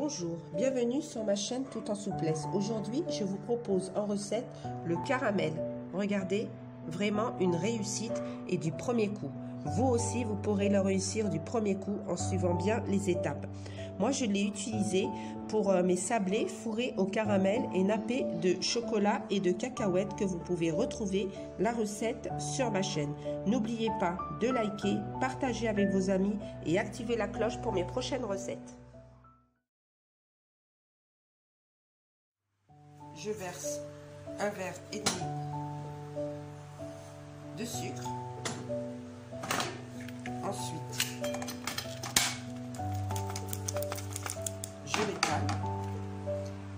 Bonjour, bienvenue sur ma chaîne Tout en souplesse. Aujourd'hui, je vous propose en recette le caramel. Regardez, vraiment une réussite et du premier coup. Vous aussi, vous pourrez le réussir du premier coup en suivant bien les étapes. Moi, je l'ai utilisé pour mes sablés fourrés au caramel et nappés de chocolat et de cacahuètes que vous pouvez retrouver la recette sur ma chaîne. N'oubliez pas de liker, partager avec vos amis et activer la cloche pour mes prochaines recettes. Je verse un verre et demi de sucre. Ensuite, je l'étale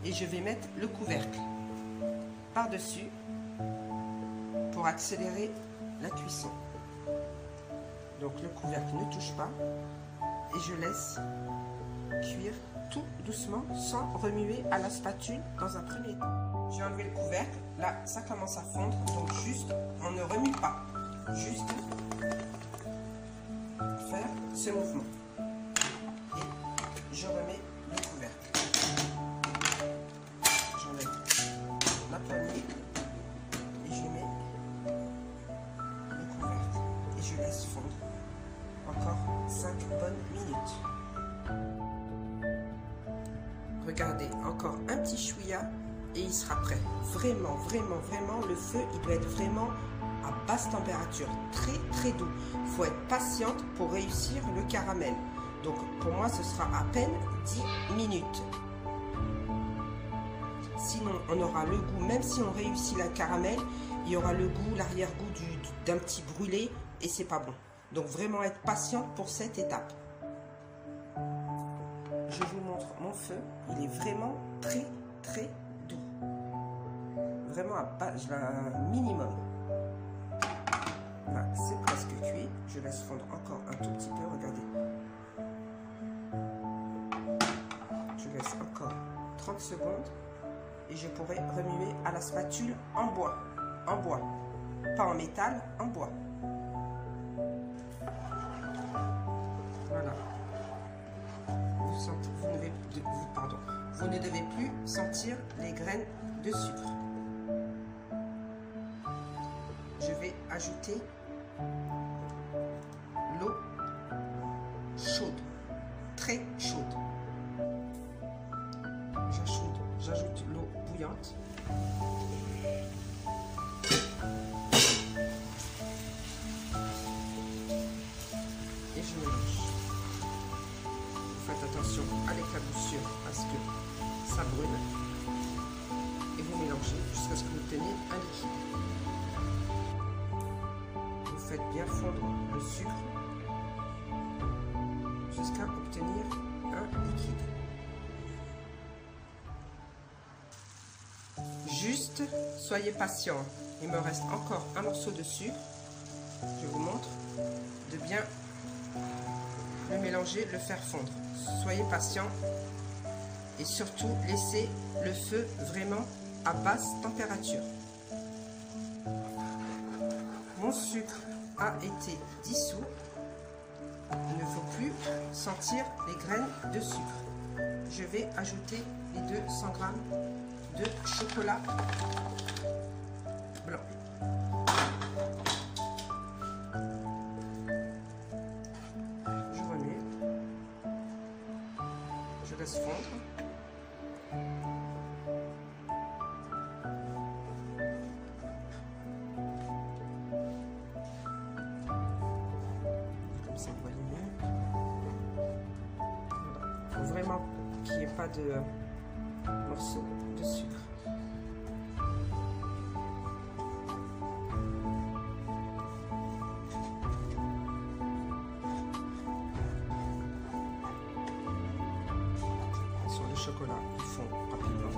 et je vais mettre le couvercle par-dessus pour accélérer la cuisson. Donc le couvercle ne touche pas et je laisse cuire tout doucement sans remuer à la spatule dans un premier temps. J'ai enlevé le couvercle, là ça commence à fondre, donc juste on ne remue pas, juste faire ce mouvement et je remets le couvercle. J'enlève la poignée et je mets le couvercle et je laisse fondre encore 5 bonnes minutes. Regardez, encore un petit chouïa et il sera prêt. Vraiment, le feu, il doit être vraiment à basse température, très doux. Il faut être patiente pour réussir le caramel. Donc pour moi, ce sera à peine 10 minutes. Sinon, on aura le goût, même si on réussit le caramel, il y aura le goût, l'arrière-goût d'un petit brûlé et c'est pas bon. Donc vraiment être patiente pour cette étape. Je vous montre mon feu, il est vraiment très doux. Vraiment à minimum. Là, c'est presque cuit. Je laisse fondre encore un tout petit peu, regardez. Je laisse encore 30 secondes et je pourrai remuer à la spatule en bois. En bois. Pas en métal, en bois. Voilà. Vous ne devez plus sentir les graines de sucre. Je vais ajouter l'eau chaude, très chaude. J'ajoute l'eau bouillante. Et je mélange. Faites attention à l'éclaboussure parce que ça brûle et vous mélangez jusqu'à ce que vous obteniez un liquide. Vous faites bien fondre le sucre jusqu'à obtenir un liquide. Juste, soyez patient. Il me reste encore un morceau de sucre. Je vous montre de bien le mélanger, le faire fondre. Soyez patient et surtout laissez le feu vraiment à basse température. Mon sucre a été dissous. Il ne faut plus sentir les graines de sucre. Je vais ajouter les 200 g de chocolat blanc. Je laisse fondre. Comme ça, vous voyez mieux. Voilà. Il faut vraiment qu'il n'y ait pas de morceaux de sucre. Le chocolat, il fond rapidement.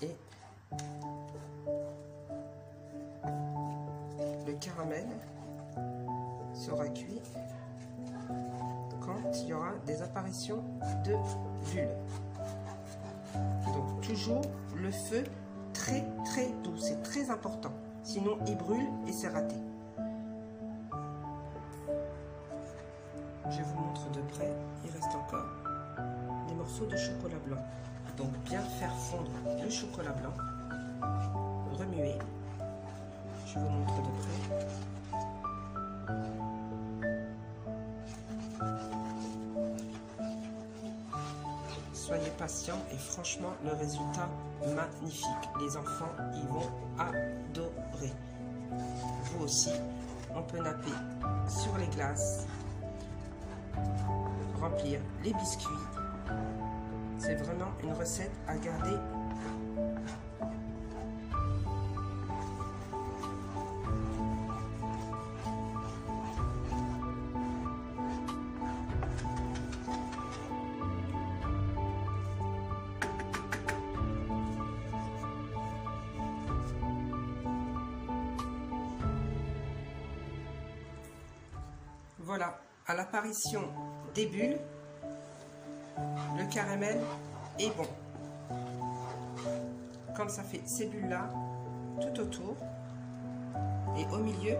Et le caramel sera cuit quand il y aura des apparitions de bulles. Donc toujours le feu très doux, c'est très important. Sinon il brûle et c'est raté. Je vous montre de près, il reste encore des morceaux de chocolat blanc. Donc bien faire fondre le chocolat blanc, remuer. Je vous montre de près. Soyez patient et franchement le résultat magnifique. Les enfants ils vont adorer. Vous aussi, on peut napper sur les glaces, remplir les biscuits. C'est vraiment une recette à garder. Voilà, à l'apparition des bulles, le caramel est bon. Comme ça fait ces bulles-là, tout autour. Et au milieu,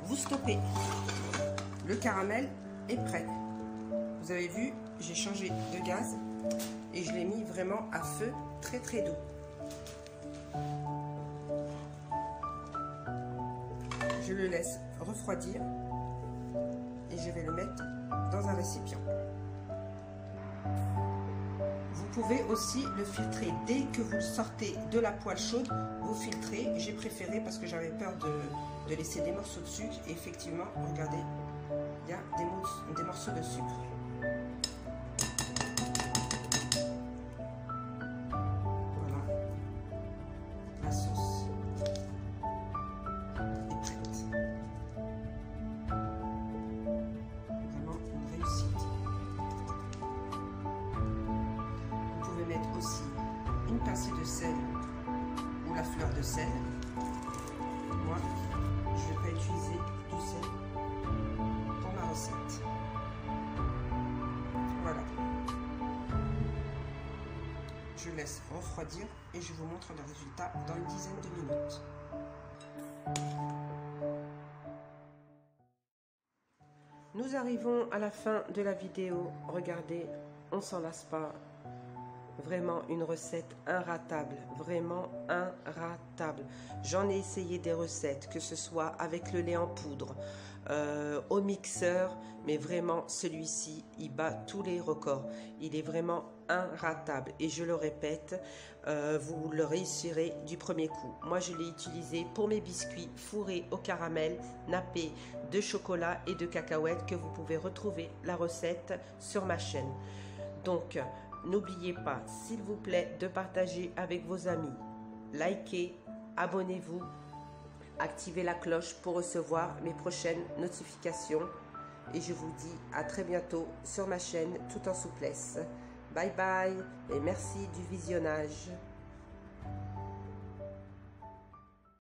vous stoppez. Le caramel est prêt. Vous avez vu, j'ai changé de gaz et je l'ai mis vraiment à feu très très doux. Je le laisse refroidir. Et je vais le mettre dans un récipient. Vous pouvez aussi le filtrer dès que vous le sortez de la poêle chaude. Vous filtrez. J'ai préféré parce que j'avais peur de laisser des morceaux de sucre. Et effectivement, regardez, il y a des morceaux de sucre. Voilà, la sauce est prête. Mettre aussi une pincée de sel ou la fleur de sel. Moi, je ne vais pas utiliser du sel pour ma recette. Voilà. Je laisse refroidir et je vous montre le résultat dans une dizaine de minutes. Nous arrivons à la fin de la vidéo. Regardez, on s'en lasse pas. Vraiment une recette inratable, vraiment inratable. J'en ai essayé des recettes, que ce soit avec le lait en poudre, au mixeur, mais vraiment celui-ci, il bat tous les records. Il est vraiment inratable et je le répète, vous le réussirez du premier coup. Moi, je l'ai utilisé pour mes biscuits fourrés au caramel, nappés de chocolat et de cacahuètes que vous pouvez retrouver la recette sur ma chaîne. Donc, n'oubliez pas, s'il vous plaît, de partager avec vos amis. Likez, abonnez-vous, activez la cloche pour recevoir mes prochaines notifications. Et je vous dis à très bientôt sur ma chaîne Tout en souplesse. Bye bye et merci du visionnage.